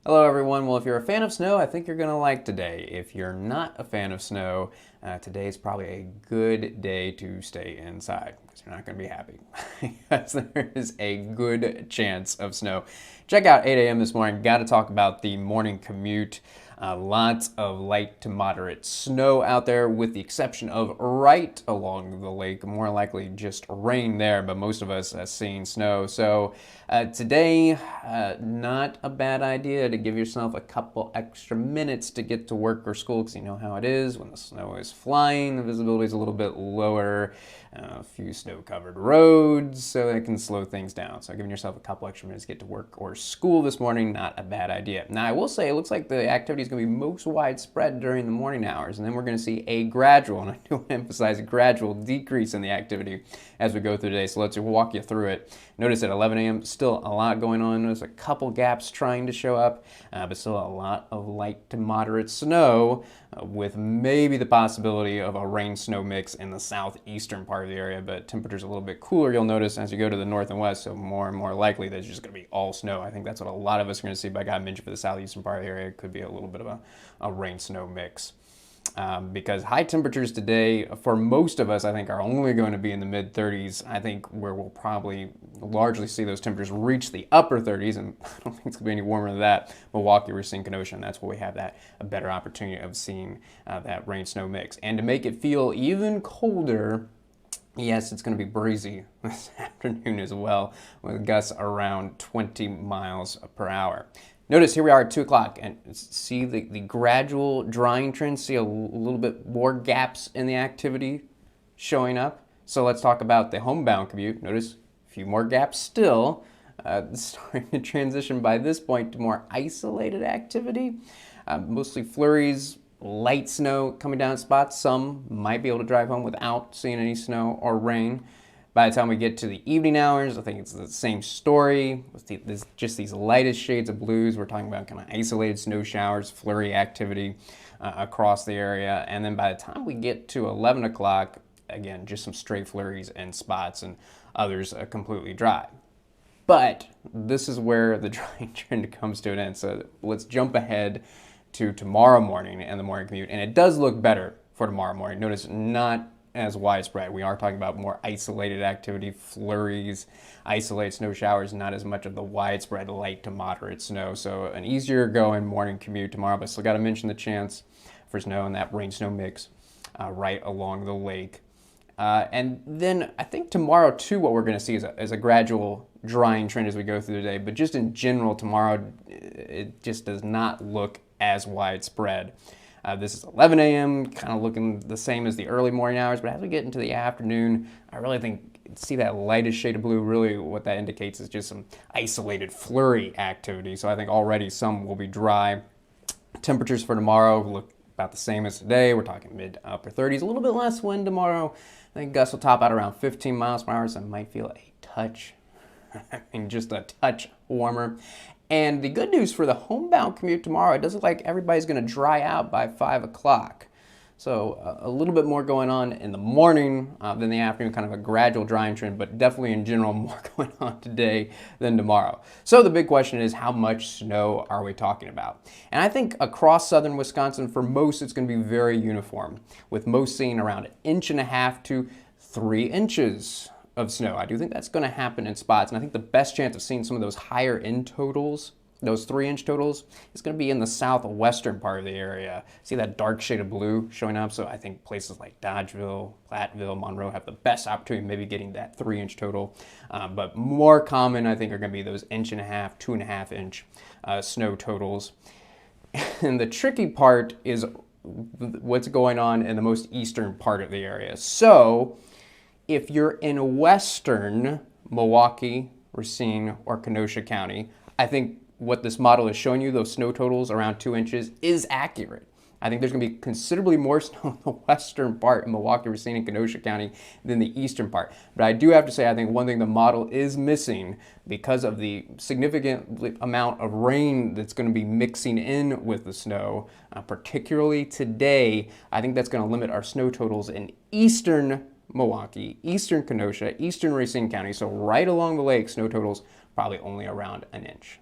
Hello everyone. Well, if you're a fan of snow, I think you're going to like today. If you're not a fan of snow, today is probably a good day to stay inside because you're not going to be happy because there is a good chance of snow. Check out 8 a.m. this morning. Got to talk about the morning commute. Lots of light to moderate snow out there with the exception of right along the lake. More likely just rain there, but most of us are seeing snow. So today, not a bad idea to give yourself a couple extra minutes to get to work or school because you know how it is. When the snow is flying, the visibility is a little bit lower, a few snow-covered roads, so it can slow things down. So giving yourself a couple extra minutes to get to work or school this morning, not a bad idea. Now, I will say it looks like the activity is going to be most widespread during the morning hours, and then we're going to see a gradual, and I do want to emphasize gradual decrease in the activity as we go through the day. So let's walk you through it. Notice at 11 a.m. still a lot going on. There's a couple gaps trying to show up, but still a lot of light to moderate snow with maybe the possibility of a rain-snow mix in the southeastern part of the area, but temperatures a little bit cooler, you'll notice, as you go to the north and west, so more and more likely that it's just going to be all snow. I think that's what a lot of us are going to see, but I got to mention for the southeastern part of the area, it could be a little bit of a rain-snow mix. Because high temperatures today, for most of us, I think are only going to be in the mid-30s. I think where we'll probably largely see those temperatures reach the upper 30s, and I don't think it's going to be any warmer than that. Milwaukee, Racine, Kenosha, and that's where we have a better opportunity of seeing that rain-snow mix. And to make it feel even colder, yes, it's going to be breezy this afternoon as well, with gusts around 20 miles per hour. Notice here we are at 2 o'clock and see the gradual drying trend, see a little bit more gaps in the activity showing up. So let's talk about the homebound commute. Notice a few more gaps still, starting to transition by this point to more isolated activity, mostly flurries, light snow coming down in spots. Some might be able to drive home without seeing any snow or rain. By the time we get to the evening hours, I think it's the same story. With just these lightest shades of blues. We're talking about kind of isolated snow showers, flurry activity across the area. And then by the time we get to 11 o'clock, again, just some stray flurries and spots and others completely dry. But this is where the drying trend comes to an end. So let's jump ahead to tomorrow morning and the morning commute. And it does look better for tomorrow morning. Notice not as widespread. We are talking about more isolated activity, flurries, isolated snow showers, not as much of the widespread light to moderate snow. So an easier going morning commute tomorrow, but still got to mention the chance for snow and that rain-snow mix right along the lake. And then I think tomorrow too, what we're going to see is a gradual drying trend as we go through the day, but just in general tomorrow, it just does not look as widespread. This is 11 a.m., kind of looking the same as the early morning hours, but as we get into the afternoon, I really think, see that lightest shade of blue, really what that indicates is just some isolated flurry activity. So I think already some will be dry. Temperatures for tomorrow look about the same as today. We're talking mid to upper 30s, a little bit less wind tomorrow. I think gusts will top out around 15 miles per hour, so I might feel a touch, just a touch warmer. And the good news for the homebound commute tomorrow, it doesn't look like everybody's going to dry out by 5 o'clock. So a little bit more going on in the morning than the afternoon, kind of a gradual drying trend, but definitely in general more going on today than tomorrow. So the big question is, how much snow are we talking about? And I think across southern Wisconsin, for most, it's going to be very uniform, with most seeing around 1.5 to 3 inches of snow. I do think that's going to happen in spots, and I think the best chance of seeing some of those higher end totals, those 3-inch totals, is going to be in the southwestern part of the area. See that dark shade of blue showing up? So I think places like Dodgeville, Platteville, Monroe have the best opportunity of maybe getting that 3-inch total. But more common, I think, are going to be those 1.5 to 2.5-inch snow totals. And the tricky part is what's going on in the most eastern part of the area. So if you're in western Milwaukee, Racine, or Kenosha County, I think what this model is showing you, those snow totals around 2 inches, is accurate. I think there's going to be considerably more snow in the western part in Milwaukee, Racine, and Kenosha County than the eastern part. But I do have to say, I think one thing the model is missing, because of the significant amount of rain that's going to be mixing in with the snow, particularly today, I think that's going to limit our snow totals in eastern Milwaukee, eastern Kenosha, eastern Racine County. So right along the lake, snow totals probably only around 1 inch.